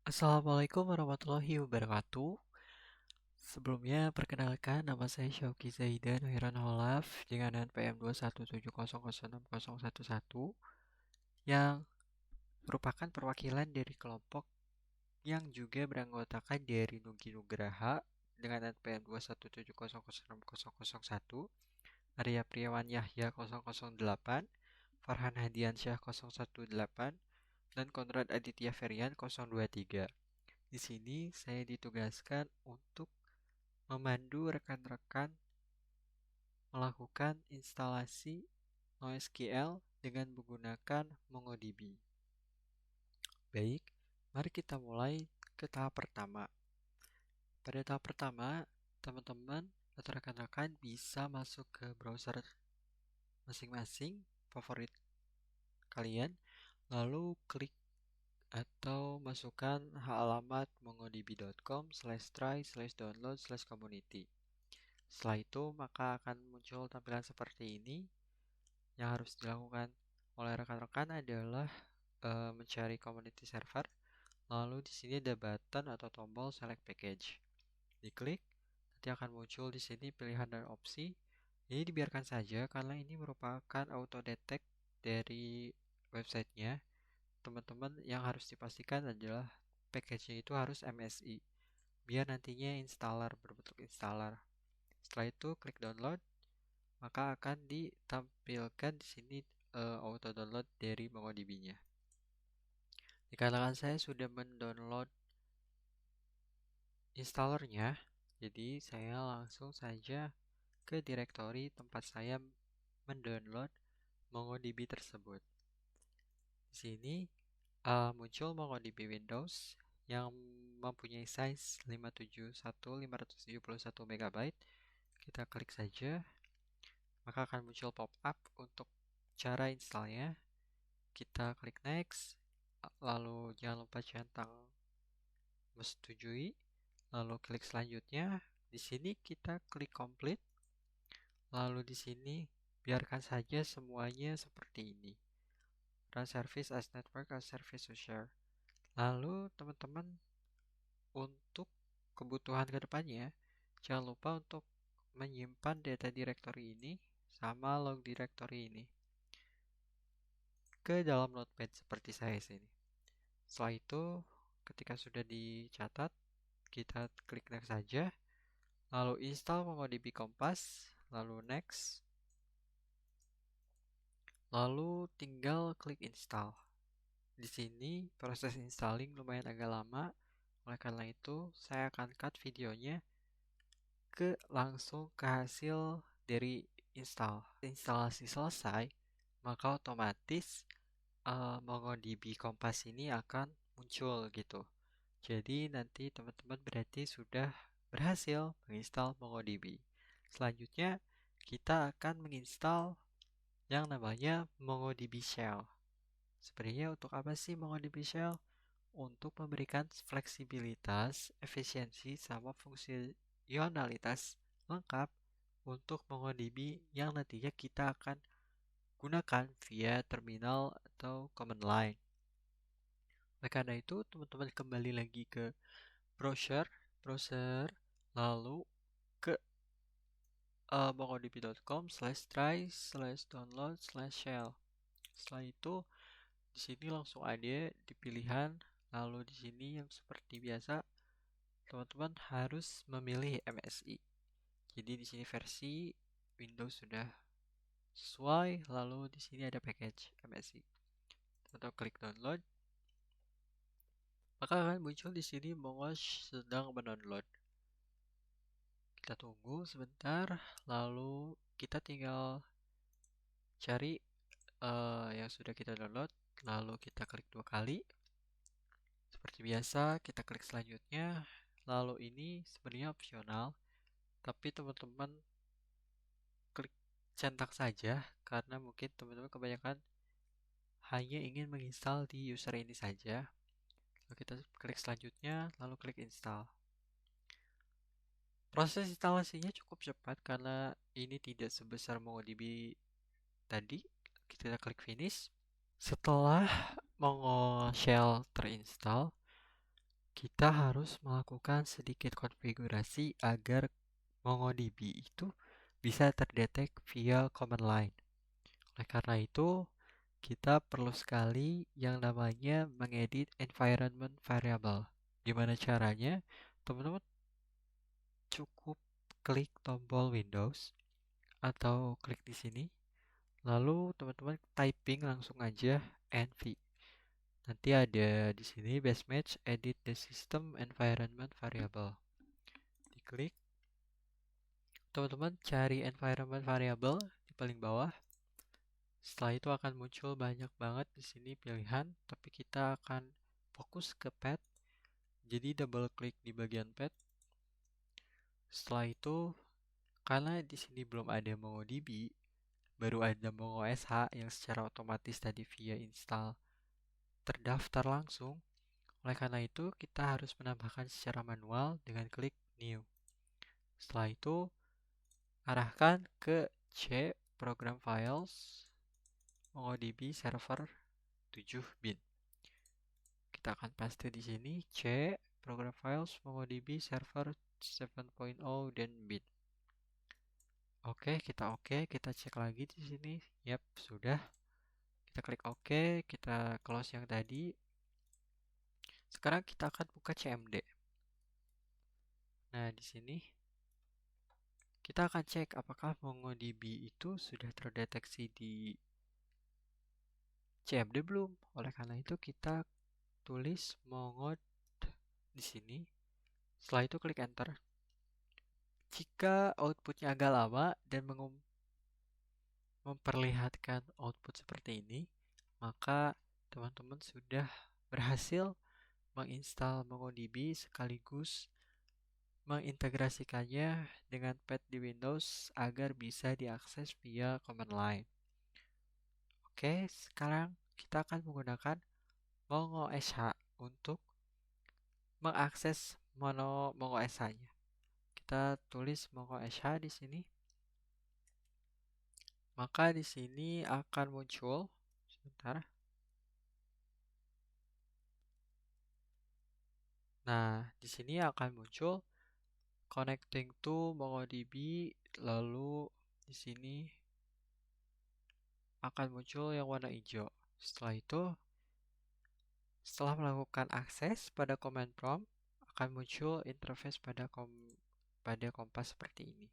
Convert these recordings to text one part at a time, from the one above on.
Assalamualaikum warahmatullahi wabarakatuh. Sebelumnya, perkenalkan nama saya Syauki Zaidan Hoiron Holaf dengan NPM 217006011 yang merupakan perwakilan dari kelompok yang juga beranggotakan dari Nugi Nugraha dengan NPM 217006001, Arya Priawan Yahya 008, Farhan Hadiansyah 018, dan Konrad Aditya Ferian 023. Di sini saya ditugaskan untuk memandu rekan-rekan melakukan instalasi NoSQL dengan menggunakan MongoDB. Baik, mari kita mulai ke tahap pertama. Pada tahap pertama, teman-teman atau rekan-rekan bisa masuk ke browser masing-masing favorit kalian, lalu klik atau masukkan alamat mongodb.com/try/download/community. Setelah itu, maka akan muncul tampilan seperti ini. Yang harus dilakukan oleh rekan-rekan adalah mencari community server. Lalu di sini ada button atau tombol select package. Diklik, nanti akan muncul di sini pilihan dan opsi. Ini dibiarkan saja karena ini merupakan auto detect dari websitenya. Teman-teman yang harus dipastikan adalah package-nya itu harus MSI, biar nantinya installer berbentuk installer. Setelah itu klik download, maka akan ditampilkan di sini auto download dari MongoDB-nya. Dikatakan saya sudah mendownload installernya, jadi saya langsung saja ke direktori tempat saya mendownload MongoDB tersebut. Di sini muncul MongoDB Windows yang mempunyai size 571 MB. Kita klik saja, maka akan muncul pop-up untuk cara installnya. Kita klik next, lalu jangan lupa centang menyetujui, lalu klik selanjutnya. Di sini kita klik complete, lalu di sini biarkan saja semuanya seperti ini. Run service as network as service to share. Lalu teman-teman untuk kebutuhan kedepannya, jangan lupa untuk menyimpan data directory ini sama log directory ini ke dalam notepad seperti saya sini. Setelah itu, ketika sudah dicatat, kita klik next saja, lalu install MongoDB Compass, lalu next, lalu tinggal klik install. Di sini proses installing lumayan agak lama, oleh karena itu saya akan cut videonya langsung ke hasil dari install. Instalasi selesai, maka otomatis MongoDB Compass ini akan muncul gitu. Jadi nanti teman-teman berarti sudah berhasil menginstal MongoDB. Selanjutnya kita akan menginstal yang namanya MongoDB Shell. Sebenarnya untuk apa sih MongoDB Shell? Untuk memberikan fleksibilitas, efisiensi, sama fungsionalitas lengkap untuk MongoDB yang nantinya kita akan gunakan via terminal atau command line. Oleh karena itu, teman-teman kembali lagi ke browser, lalu ke mongodb.com/try/download/shell. Setelah itu, di sini langsung ada di pilihan, lalu di sini yang seperti biasa, teman-teman harus memilih MSI. Jadi di sini versi Windows sudah sesuai, lalu di sini ada package MSI. Atau klik download, maka akan muncul di sini Mongo sedang mendownload. Kita tunggu sebentar, lalu kita tinggal cari yang sudah kita download, lalu kita klik 2 kali. Seperti biasa, kita klik selanjutnya. Lalu ini sebenarnya opsional, tapi teman-teman klik centang saja karena mungkin teman-teman kebanyakan hanya ingin menginstal di user ini saja. Lalu kita klik selanjutnya, lalu klik install. Proses instalasinya cukup cepat karena ini tidak sebesar MongoDB tadi. Kita klik finish. Setelah Mongo Shell terinstall, kita harus melakukan sedikit konfigurasi agar MongoDB itu bisa terdetek via command line. Oleh karena itu, kita perlu sekali yang namanya mengedit environment variable. Gimana caranya? Teman-teman cukup klik tombol Windows atau klik di sini, lalu teman-teman typing langsung aja env. Nanti ada di sini base match edit the system environment variable. Diklik, teman-teman cari environment variable di paling bawah. Setelah itu akan muncul banyak banget di sini pilihan, tapi kita akan fokus ke pet. Jadi double klik di bagian pet. Setelah itu, karena di sini belum ada MongoDB, baru ada MongoSH yang secara otomatis tadi via install terdaftar langsung. Oleh karena itu, kita harus menambahkan secara manual dengan klik New. Setelah itu, arahkan ke C Program Files MongoDB Server 7 bin. Kita akan paste di sini C Program Files MongoDB Server 7.0 dan bin. Oke, kita cek lagi di sini. Yap, sudah. Kita klik OK, kita close yang tadi. Sekarang kita akan buka CMD. Nah, di sini kita akan cek apakah MongoDB itu sudah terdeteksi di CMD belum. Oleh karena itu kita tulis mongod di sini. Setelah itu klik enter. Jika outputnya agak lama dan memperlihatkan output seperti ini, maka teman-teman sudah berhasil menginstal MongoDB sekaligus mengintegrasikannya dengan pet di Windows agar bisa diakses via command line. Oke, sekarang kita akan menggunakan MongoSH untuk mengakses MongoSH-nya. Kita tulis MongoSH di sini. Maka di sini akan muncul sebentar. Nah, di sini akan muncul connecting to MongoDB, lalu di sini akan muncul yang warna hijau. Setelah itu, setelah melakukan akses pada command prompt, akan muncul interface pada kompas seperti ini.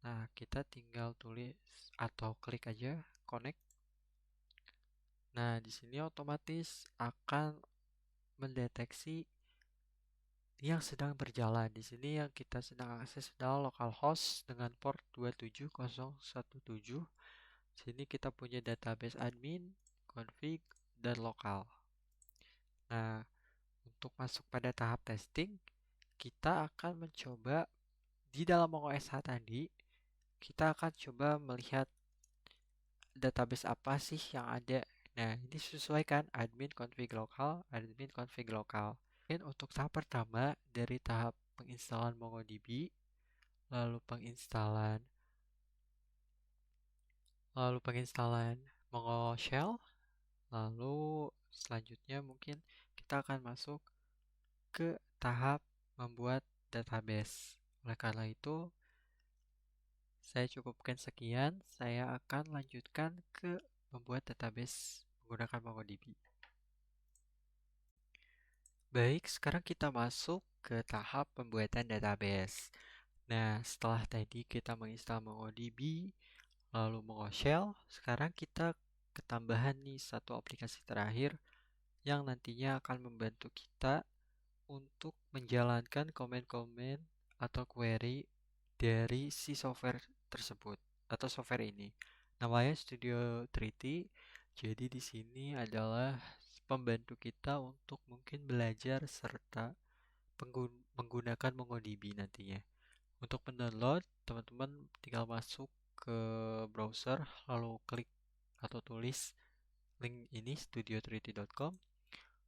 Nah, kita tinggal tulis atau klik aja connect. Nah, di sini otomatis akan mendeteksi yang sedang berjalan. Di sini yang kita sedang akses adalah localhost dengan port 27017. Di sini kita punya database admin, config, dan lokal. Nah, untuk masuk pada tahap testing, kita akan mencoba di dalam MongoSH tadi, kita akan coba melihat database apa sih yang ada. Nah, ini sesuaikan admin config lokal, admin config lokal. Dan untuk tahap pertama dari tahap penginstalan MongoDB, lalu penginstalan Mongo Shell, lalu selanjutnya mungkin kita akan masuk ke tahap membuat database. Oleh karena itu, saya cukupkan sekian. Saya akan lanjutkan ke membuat database menggunakan MongoDB. Baik, sekarang kita masuk ke tahap pembuatan database. Nah, setelah tadi kita menginstal MongoDB, lalu Mongo Shell, sekarang kita ketambahan nih satu aplikasi terakhir yang nantinya akan membantu kita untuk menjalankan komen-komen atau query dari si software tersebut atau software ini. Namanya Studio 3T. Jadi di sini adalah pembantu kita untuk mungkin belajar serta menggunakan MongoDB nantinya. Untuk mendownload, teman-teman tinggal masuk ke browser lalu klik atau tulis link ini studio3t.com.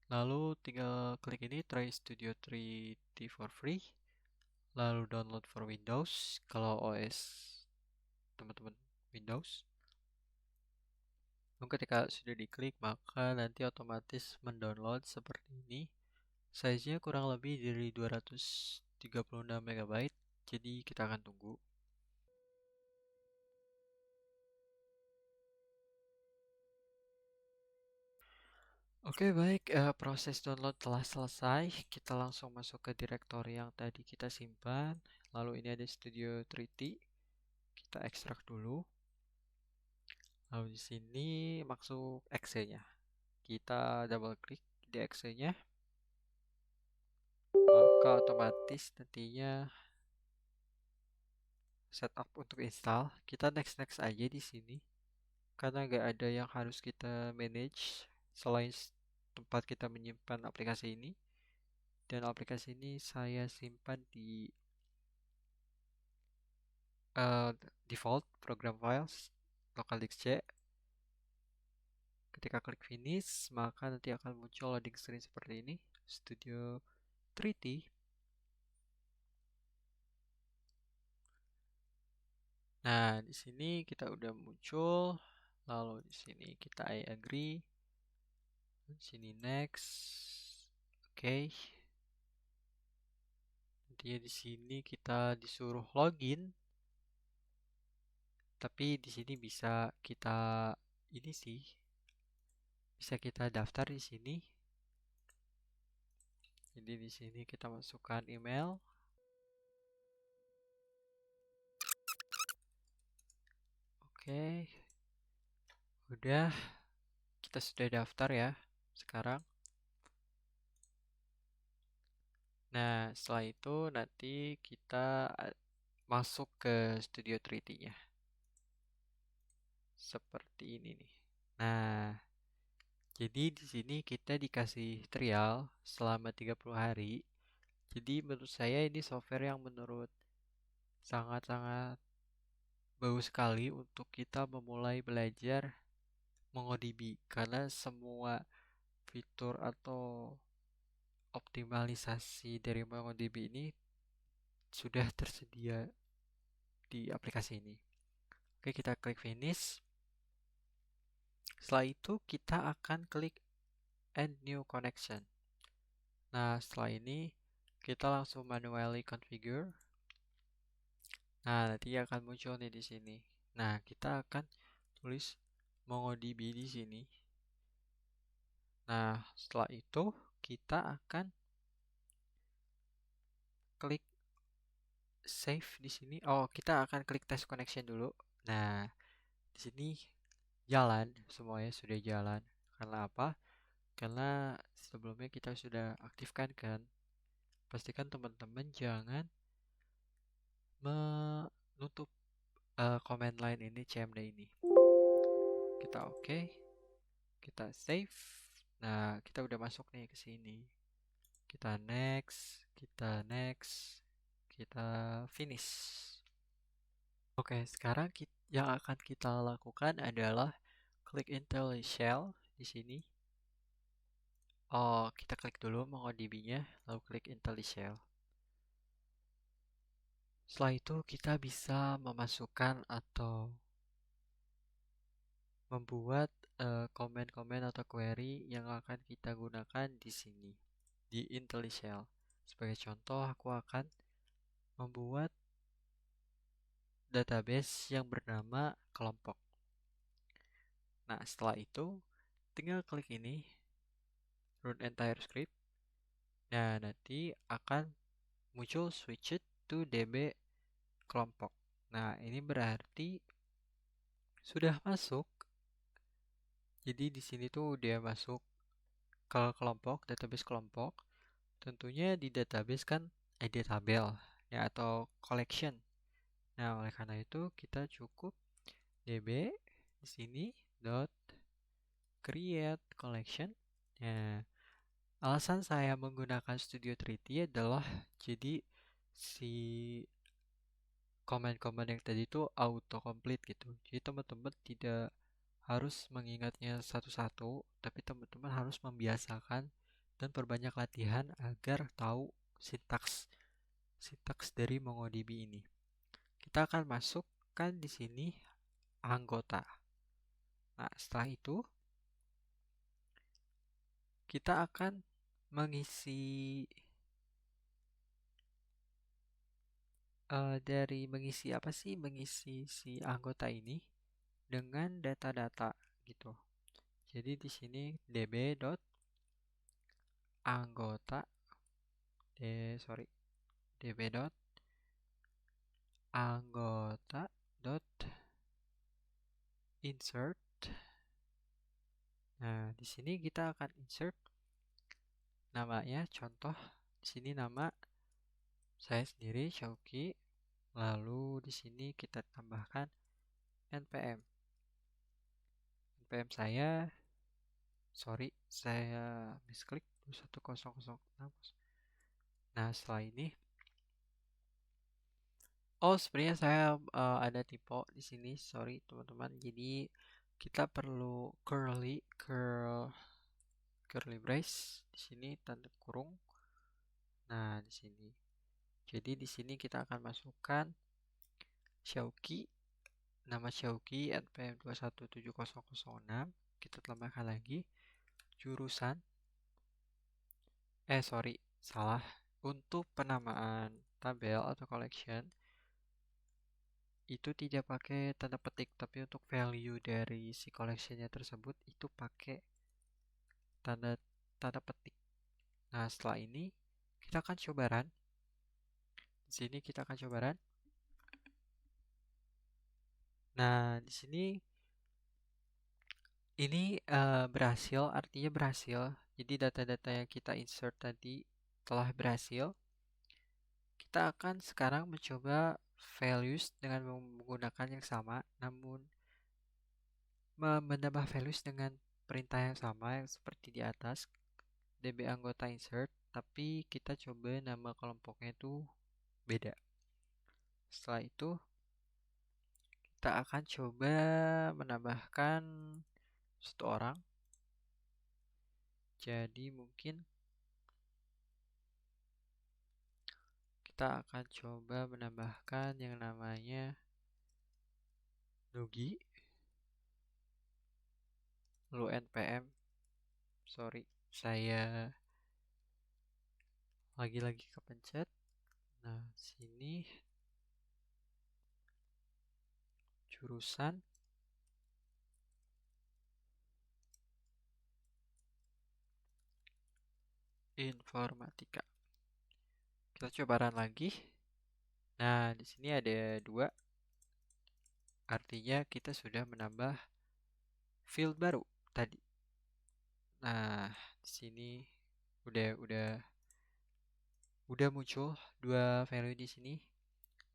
Lalu tinggal klik ini try Studio 3T for free. Lalu download for Windows kalau OS teman-teman Windows. Lalu ketika sudah diklik maka nanti otomatis mendownload seperti ini Size-nya kurang lebih dari 236 MB, jadi kita akan tunggu. Oke, baik, proses download telah selesai. Kita langsung masuk ke direktori yang tadi kita simpan. Lalu ini ada Studio 3D. Kita ekstrak dulu. Lalu di sini masuk exe-nya. Kita double klik di exe-nya. Maka otomatis nantinya setup untuk install. Kita next aja di sini. Karena nggak ada yang harus kita manage selain tempat kita menyimpan aplikasi ini. Dan aplikasi ini saya simpan di uh, default program files local disk C. Ketika klik finish, maka nanti akan muncul loading screen seperti ini, Studio 3D. Nah, di sini kita udah muncul. Lalu di sini kita I agree. Di sini next. Oke. Nantinya di sini kita disuruh login. Tapi di sini bisa kita ini sih. Bisa kita daftar di sini. Jadi di sini kita masukkan email. Oke. Udah, kita sudah daftar ya sekarang. Nah, setelah itu nanti kita masuk ke Studio 3D-nya. Seperti ini nih. Nah, jadi di sini kita dikasih trial selama 30 hari. Jadi menurut saya ini software yang menurut sangat-sangat bagus sekali untuk kita memulai belajar MongoDB karena semua fitur atau optimalisasi dari MongoDB ini sudah tersedia di aplikasi ini. Oke, kita klik finish. Setelah itu kita akan klik add new connection. Nah, setelah ini kita langsung manually configure. Nah, nanti akan muncul nih di sini. Nah, kita akan tulis MongoDB di sini. Nah, setelah itu kita akan klik save di sini. Oh, kita akan klik test connection dulu. Nah, di sini jalan, semuanya sudah jalan. Karena apa? Karena sebelumnya kita sudah aktifkan kan. Pastikan teman-teman jangan menutup command line ini, cmd ini. Kita oke. Kita save. Nah, kita udah masuk nih ke sini. Kita next, kita finish. Oke, sekarang yang akan kita lakukan adalah klik IntelliShell di sini. Oh, kita klik dulu MongoDB-nya, lalu klik IntelliShell. Setelah itu kita bisa memasukkan atau membuat komen-komen atau query yang akan kita gunakan di sini di IntelliShell. Sebagai contoh, aku akan membuat database yang bernama kelompok. Nah, setelah itu tinggal klik ini run entire script. Nah, nanti akan muncul switch it to db kelompok. Nah, ini berarti sudah masuk. Jadi di sini tuh dia masuk ke kelompok, database kelompok. Tentunya di database kan ada tabel ya atau collection. Nah, oleh karena itu kita cukup db di sini dot create collection. Nah, alasan saya menggunakan Studio 3D adalah jadi si komen-komen yang tadi itu autocomplete gitu. Jadi teman-teman tidak harus mengingatnya satu-satu, tapi teman-teman harus membiasakan dan perbanyak latihan agar tahu sintaks dari MongoDB ini. Kita akan masukkan di sini anggota. Nah, setelah itu kita akan mengisi mengisi apa sih? Mengisi si anggota ini dengan data-data gitu. Jadi di sini db.anggota db.anggota.insert. Nah, di sini kita akan insert namanya, contoh di sini nama saya sendiri Syauki. Lalu di sini kita tambahkan npm. npm saya misklik 21006. Nah, setelah ini sebenarnya saya ada typo di sini. Sorry, teman-teman. Jadi kita perlu curly brace di sini tanda kurung. Nah, di sini. Jadi di sini kita akan masukkan Syauki, nama Syauki npm 2170006. Kita tambahkan lagi jurusan. Salah. Untuk penamaan tabel atau collection itu tidak pakai tanda petik, tapi untuk value dari si collectionnya tersebut itu pakai tanda tanda petik. Nah, setelah ini kita akan coba run. Di sini kita akan coba run. Nah, di sini ini berhasil, artinya berhasil. Jadi data-data yang kita insert tadi telah berhasil. Kita akan sekarang mencoba values dengan menggunakan yang sama, namun menambah values dengan perintah yang sama yang seperti di atas, db anggota insert, tapi kita coba nama kelompoknya itu beda. Setelah itu kita akan coba menambahkan satu orang. Jadi mungkin kita akan coba menambahkan yang namanya Nugi. Lalu npm. Saya lagi-lagi kepencet. Nah, sini jurusan informatika. Kita coba run lagi. Nah, di sini ada 2. Artinya kita sudah menambah field baru tadi. Nah, di sini udah muncul 2 value di sini.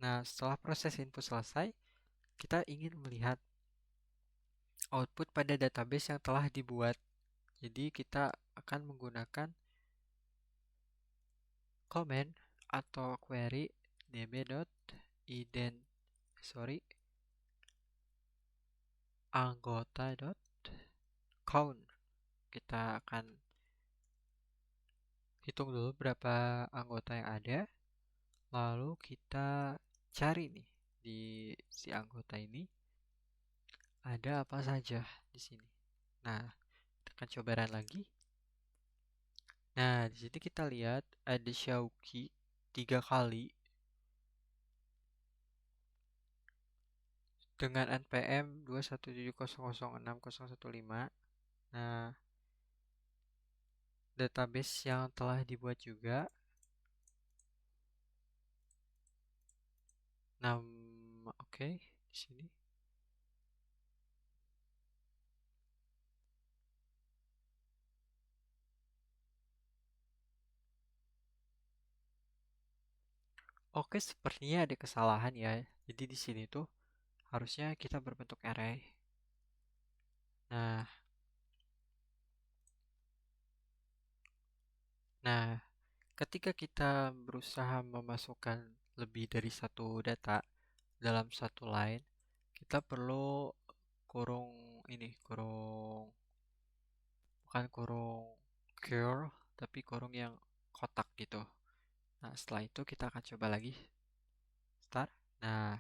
Nah, setelah proses input selesai, kita ingin melihat output pada database yang telah dibuat. Jadi kita akan menggunakan command atau query anggota.count. Kita akan hitung dulu berapa anggota yang ada. Lalu kita cari nih di si anggota ini ada apa saja di sini. Nah, kita akan coba run lagi. Nah, di sini kita lihat ada Syauki 3 kali dengan npm 217006015. Nah, database yang telah dibuat juga. Nah, oke, di sini. Oke, sepertinya ada kesalahan ya. Jadi di sini tuh harusnya kita berbentuk array. Nah, ketika kita berusaha memasukkan lebih dari satu data dalam satu line, kita perlu kurung ini, bukan kurung curl, tapi kurung yang kotak gitu. Nah, setelah itu kita akan coba lagi start. Nah,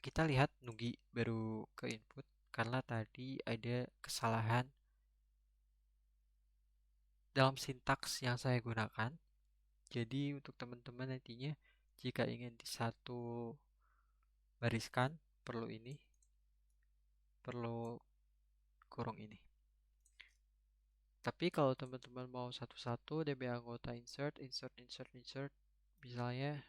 kita lihat Nugi baru ke input karena tadi ada kesalahan dalam sintaks yang saya gunakan. Jadi untuk teman-teman nantinya jika ingin di satu bariskan perlu kurung ini. Tapi kalau teman-teman mau satu-satu DB anggota insert, misalnya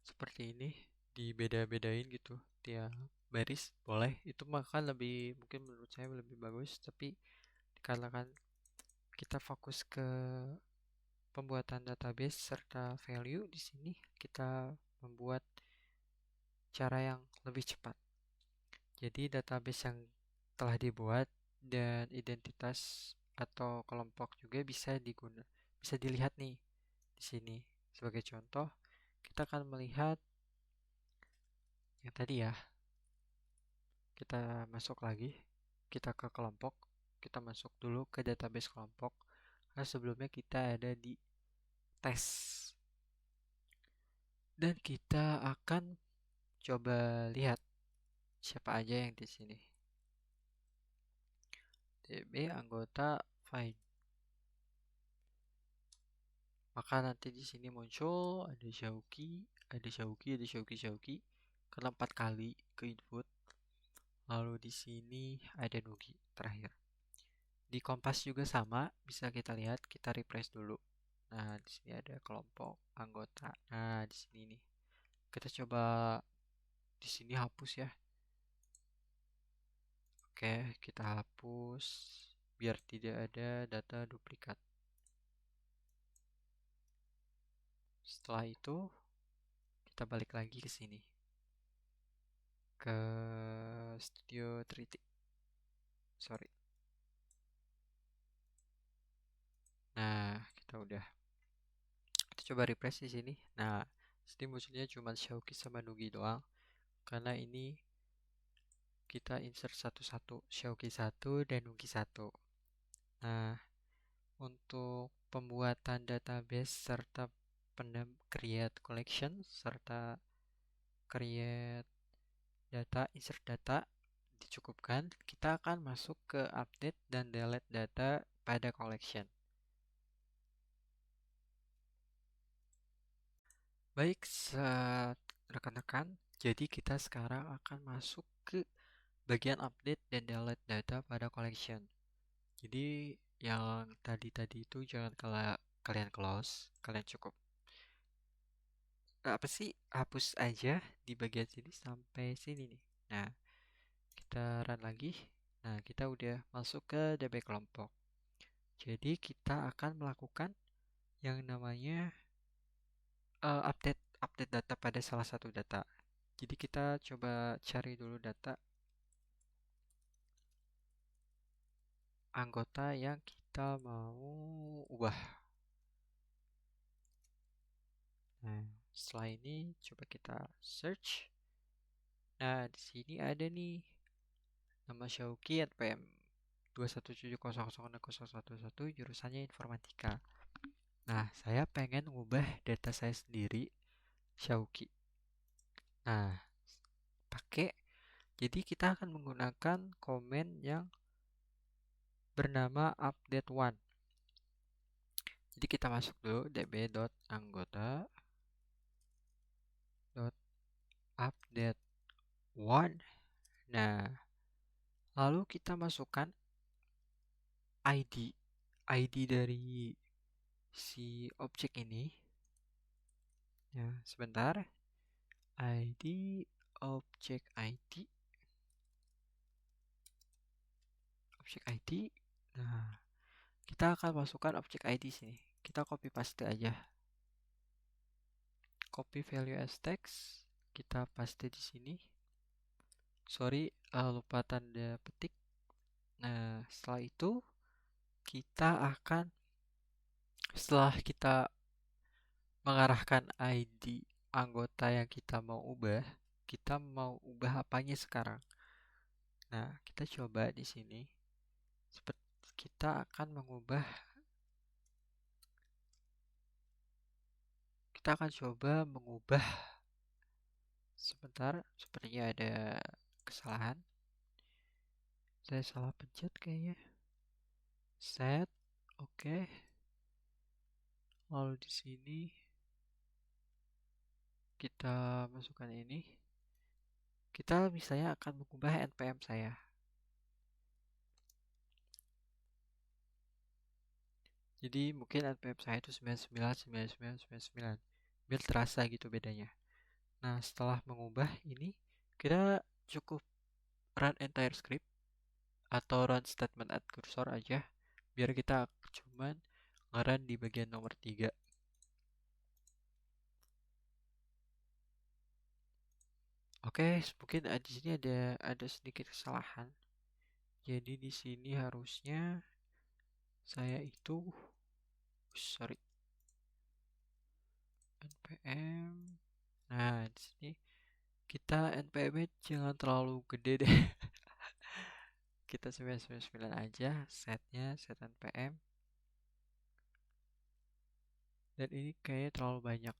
seperti ini, dibeda-bedain gitu tiap baris boleh. Itu maka mungkin menurut saya lebih bagus. Tapi dikarenakan kita fokus ke pembuatan database serta value, di sini kita membuat cara yang lebih cepat. Jadi database yang telah dibuat dan identitas atau kelompok juga bisa dilihat nih di sini. Sebagai contoh, kita akan melihat yang tadi ya. Kita masuk lagi, kita ke kelompok, kita masuk dulu ke database kelompok. Karena sebelumnya kita ada di tes. Dan kita akan coba lihat siapa aja yang di sini. DB anggota find. Maka nanti di sini muncul ada Syauki karena 4 kali ke input. Lalu di sini ada Nugi terakhir. Di Kompas juga sama, bisa kita lihat, kita refresh dulu. Nah, di sini ada kelompok anggota. Nah, di sini nih. Kita coba di sini hapus ya. Oke, kita hapus biar tidak ada data duplikat. Setelah itu, kita balik lagi ke sini. Ke Studio 3D. Sorry. Nah, kita coba refresh di sini. Nah, sini munculnya cuma Xiaoki sama Nugi doang. Karena ini kita insert satu-satu, Xiaoki 1 dan Nugi 1. Nah, untuk pembuatan database serta create collection serta create data, insert data dicukupkan, kita akan masuk ke update dan delete data pada collection. Baik, rekan-rekan, jadi kita sekarang akan masuk ke bagian update dan delete data pada collection. Jadi yang tadi itu jangan kalian close, kalian cukup hapus aja di bagian sini sampai sini nih. Nah, kita run lagi. Nah, kita udah masuk ke DB kelompok. Jadi kita akan melakukan yang namanya update data pada salah satu data. Jadi kita coba cari dulu data anggota yang kita mau ubah. Nah, setelah ini coba kita search. Nah, di sini ada nih nama Syauki NPM 217006011 jurusannya informatika. Nah, saya pengen ngubah data saya sendiri Syauki. Nah, jadi kita akan menggunakan komen yang bernama update one. Jadi kita masuk dulu db.anggota.update one. Nah, lalu kita masukkan ID dari si objek ini. Ya, sebentar. Objek ID. Nah, kita akan masukkan objek ID sini. Kita copy paste aja. Copy value as text, kita paste di sini. Sorry, lupa tanda petik. Nah, setelah itu setelah kita mengarahkan ID anggota yang kita mau ubah apanya sekarang. Nah, kita coba di sini. Kita akan coba mengubah. Sebentar, sepertinya ada kesalahan. Saya salah pencet kayaknya. set, oke. Lalu di sini kita masukkan ini. Kita misalnya akan mengubah npm saya. Jadi mungkin npm saya itu 999999 biar terasa gitu bedanya. Nah, setelah mengubah ini, kita cukup run entire script atau run statement add cursor aja biar kita cuman nge-run di bagian nomor 3. Oke, mungkin di sini ada sedikit kesalahan. Jadi di sini harusnya saya itu sorry npm. Nah, di sini kita npm-nya jangan terlalu gede deh. Kita 999 aja setnya, set npm. Dan ini kayaknya terlalu banyak.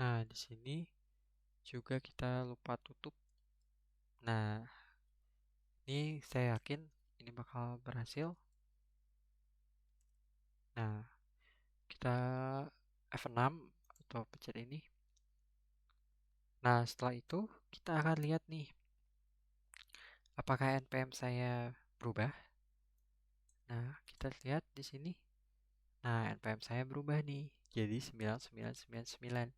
Nah, di sini juga kita lupa tutup. Nah, ini saya yakin ini bakal berhasil. Nah, kita F6 atau pencet ini. Nah, setelah itu kita akan lihat nih apakah npm saya berubah. Nah, kita lihat di sini. Nah, npm saya berubah nih jadi 9999.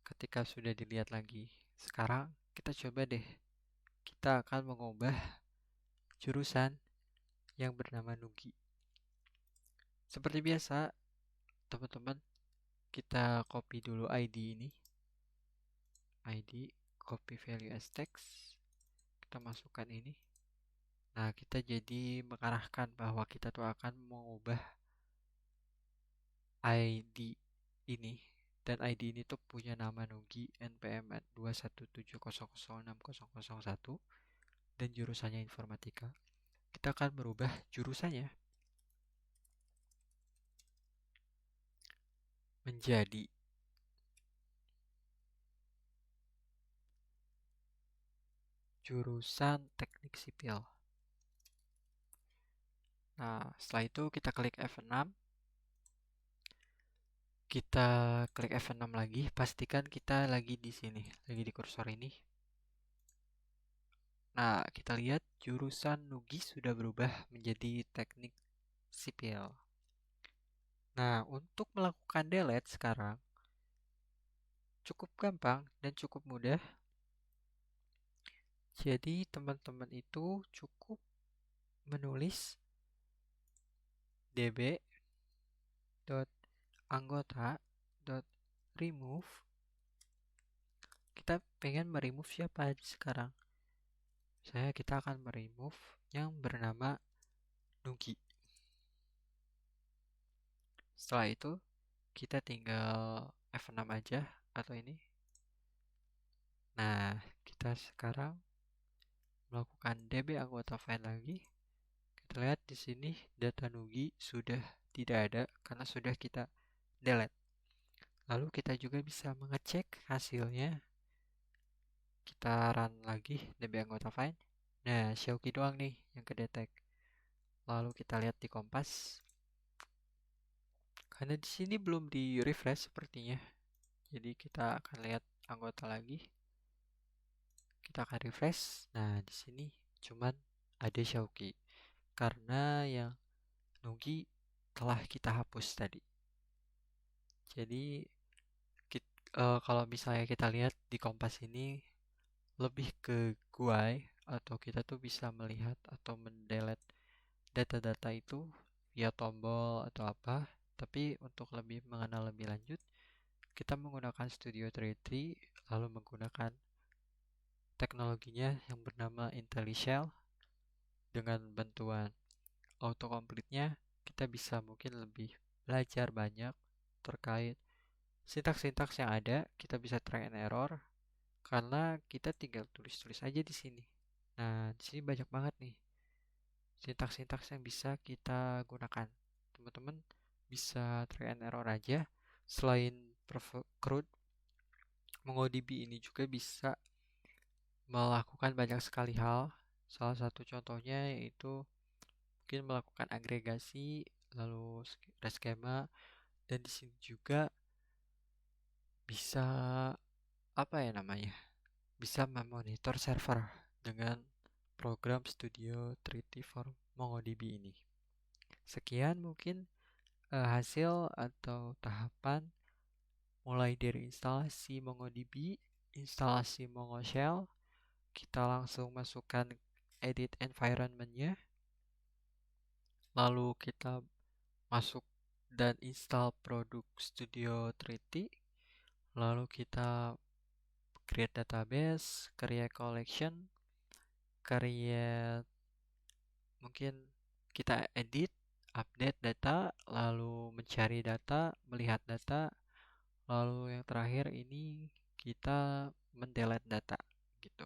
Ketika sudah dilihat lagi, sekarang kita coba deh. Kita akan mengubah jurusan yang bernama Nugi. Seperti biasa, teman-teman, kita copy dulu ID ini. ID, copy value as text. Kita masukkan ini. Nah, kita jadi mengarahkan bahwa kita tuh akan mengubah ID ini. Dan ID ini tuh punya nama Nugi npm at 217006001 dan jurusannya informatika. Kita akan merubah jurusannya menjadi jurusan teknik sipil. Nah, setelah itu kita klik F6. Kita klik F6 lagi, pastikan kita lagi di sini, lagi di kursor ini. Nah, kita lihat jurusan Nugi sudah berubah menjadi teknik sipil. Nah, untuk melakukan delete sekarang cukup gampang dan cukup mudah. Jadi, teman-teman itu cukup menulis db.anggota.remove. Kita pengen meremove siapa sekarang? Kita akan meremove yang bernama Nugi. Setelah itu, kita tinggal F6 aja atau ini. Nah, kita sekarang melakukan db anggota file lagi. Kita lihat di sini data Nugi sudah tidak ada karena sudah kita delete. Lalu kita juga bisa mengecek hasilnya. Kita run lagi db anggota file. Nah, Xiaoqi doang nih yang kedetek. Lalu kita lihat di Kompas. Karena di sini belum di refresh sepertinya. Jadi kita akan lihat anggota lagi. Kita akan refresh. Nah, di sini cuman ada Xiaoqi. Karena yang Nugi telah kita hapus tadi. Jadi kalau misalnya kita lihat di Kompas ini lebih ke GUI atau kita tuh bisa melihat atau mendelete data-data itu via tombol atau apa. Tapi untuk lebih mengenal lebih lanjut, kita menggunakan Studio 3D lalu menggunakan teknologinya yang bernama IntelliShell. Dengan bantuan autocomplete-nya kita bisa mungkin lebih belajar banyak terkait sintaks-sintaks yang ada. Kita bisa try and error karena kita tinggal tulis-tulis aja di sini. Nah, di sini banyak banget nih sintaks-sintaks yang bisa kita gunakan. Teman-teman bisa try and error aja. Selain CRUD, MongoDB ini juga bisa melakukan banyak sekali hal. Salah satu contohnya yaitu mungkin melakukan agregasi, lalu reskema, dan di sini juga bisa apa ya namanya? Bisa memonitor server dengan program Studio 3D for MongoDB ini. Sekian mungkin hasil atau tahapan mulai dari instalasi MongoDB, instalasi Mongo Shell, kita langsung masukkan edit environment-nya, lalu kita masuk dan install produk Studio 3D, lalu kita create database, create collection, create mungkin kita edit, update data, lalu mencari data, melihat data, lalu yang terakhir ini kita mendelete data gitu.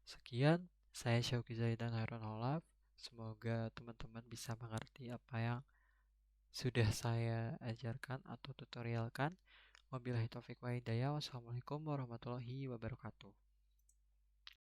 Sekian, saya Syauki Zaidan Harun Olaf. Semoga teman-teman bisa mengerti apa yang sudah saya ajarkan atau tutorialkan. Wabillahi taufiq wa hidayah. Wassalamualaikum warahmatullahi wabarakatuh.